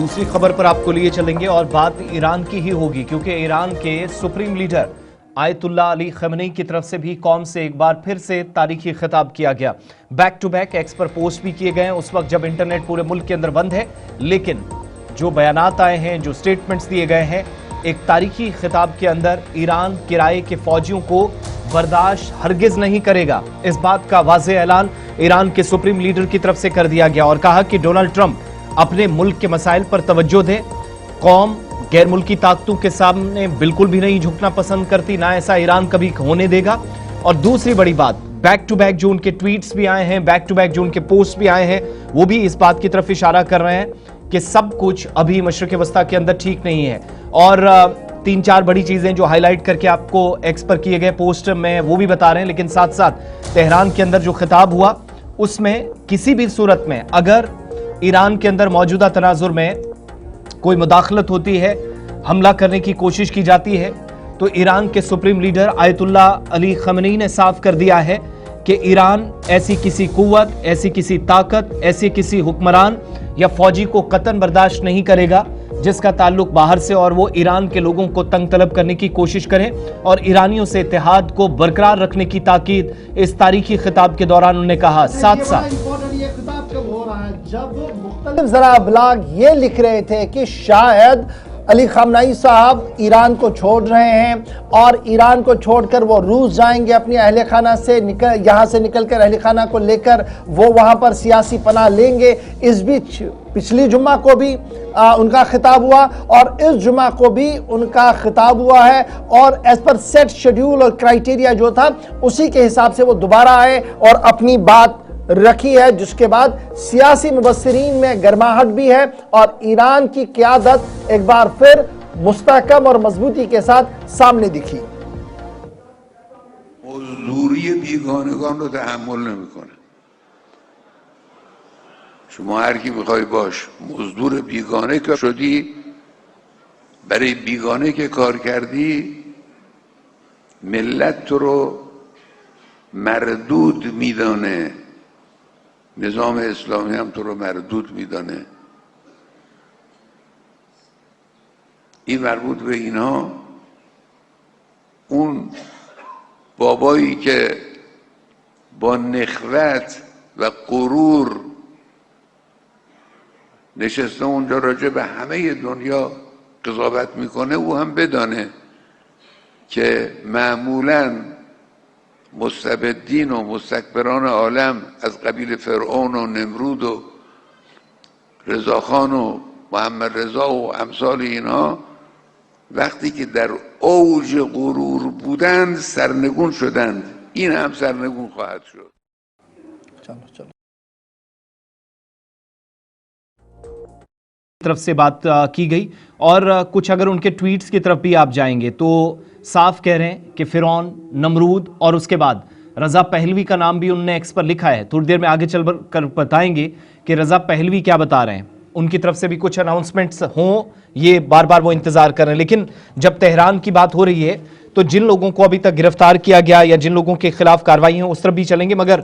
दूसरी खबर पर आपको लिए चलेंगे और बात ईरान की ही होगी, क्योंकि ईरान के supreme leader ayatollah Ali Khamenei की तरफ से भी कौम से एक बार फिर से तारीखी खिताब किया गया। बैक टू बैक एक्स पर पोस्ट भी किए गए उस वक्त जब इंटरनेट पूरे मुल्क के अंदर बंद है, लेकिन जो बयानात आए हैं, जो स्टेटमेंट्स दिए गए हैं, एक तारीखी खिताब के अंदर ईरान किराए के फौजियों को बर्दाश्त हरगिज नहीं करेगा, इस बात का वाज़ेह ऐलान ईरान के सुप्रीम लीडर की तरफ से कर दिया गया और कहा कि डोनाल्ड ट्रंप अपने मुल्क के मसाइल पर तवज्जो दें। कौम गैर मुल्की ताकतों के सामने बिल्कुल भी नहीं झुकना पसंद करती, ना ऐसा ईरान कभी होने देगा। और दूसरी बड़ी बात, बैक टू बैक जो उनके ट्वीट्स भी आए हैं, बैक टू बैक जो उनके पोस्ट भी आए हैं, वो भी इस बात की तरफ इशारा कर रहे हैं कि सब कुछ अभी मशरिक़ वस्ता के अंदर ठीक नहीं है। और 3-4 बड़ी चीजें जो हाईलाइट करके आपको एक्स पर किए गए पोस्ट में वो भी बता रहे हैं, लेकिन साथ साथ तेहरान के अंदर जो खिताब हुआ उसमें किसी भी सूरत में अगर ईरान के अंदर मौजूदा तनाजुर में कोई मुदाखलत होती है, हमला करने की कोशिश की जाती है, तो ईरान के supreme leader ayatollah Ali Khamenei ने साफ कर दिया है कि ईरान ऐसी किसी कुव्वत, ऐसी किसी ताकत, ऐसी किसी हुक्मरान या फौजी को कतन बर्दाश्त नहीं करेगा जिसका ताल्लुक बाहर से और वो ईरान के लोगों को तंग तलब करने की कोशिश करें। और ईरानियों से इत्तेहाद को बरकरार रखने की ताकीद इस तारीखी खिताब के दौरान उन्होंने कहा। साथ साथ जब जरा ब्लॉग ये लिख रहे थे कि शायद अली खमेनी साहब ईरान को छोड़ रहे हैं और ईरान को छोड़कर वो रूस जाएंगे, अपनी अहले खाना से यहाँ से निकलकर अहले खाना को लेकर वो वहाँ पर सियासी पनाह लेंगे। इस बीच पिछली जुम्मा को भी उनका खिताब हुआ और इस जुम्मा को भी उनका खिताब हुआ है और एज पर सेट शेड्यूल और क्राइटेरिया जो था उसी के हिसाब से वो दोबारा आए और अपनी बात रखी है, जिसके बाद सियासी मुबस्सिरीन में गर्माहट भी है और ईरान की क़यादत एक बार फिर मुस्तहकम और मजबूती के साथ सामने दिखी। मजदूरी بیگانگان رو تحمل نمیکنه. شما هر کی میخوای باش مزدور بیگانه که شدی، برای بیگانه که کار کردی ملت تو رو مردود میدانه، نظام اسلامی هم تو رو مردود میدانه. این مربوط به اینها. اون بابایی که با نخوت و غرور نشسته اونجا راجع به همه دنیا قضاوت میکنه، او هم بدانه که معمولاً مستبدین و مستکبران عالم از قبیل فرعون و نمرود و رضاخان و محمد رضا و امثال اینها وقتی که در اوج غرور بودند سرنگون شدند. این هم سرنگون خواهد شد. चलो तरफ से बात की गई और कुछ अगर उनके ट्वीट्स की तरफ भी आप जाएंगे तो साफ कह रहे हैं कि फिरौन, नमरूद और उसके बाद रजा पहलवी का नाम भी उन्होंने एक्स पर लिखा है। थोड़ी देर में आगे चल कर बताएंगे कि रजा पहलवी क्या बता रहे हैं, उनकी तरफ से भी कुछ अनाउंसमेंट्स हों, ये बार बार वो इंतजार कर रहे हैं। लेकिन जब तेहरान की बात हो रही है तो जिन लोगों को अभी तक गिरफ्तार किया गया या जिन लोगों के खिलाफ कार्रवाई है उस तरफ भी चलेंगे, मगर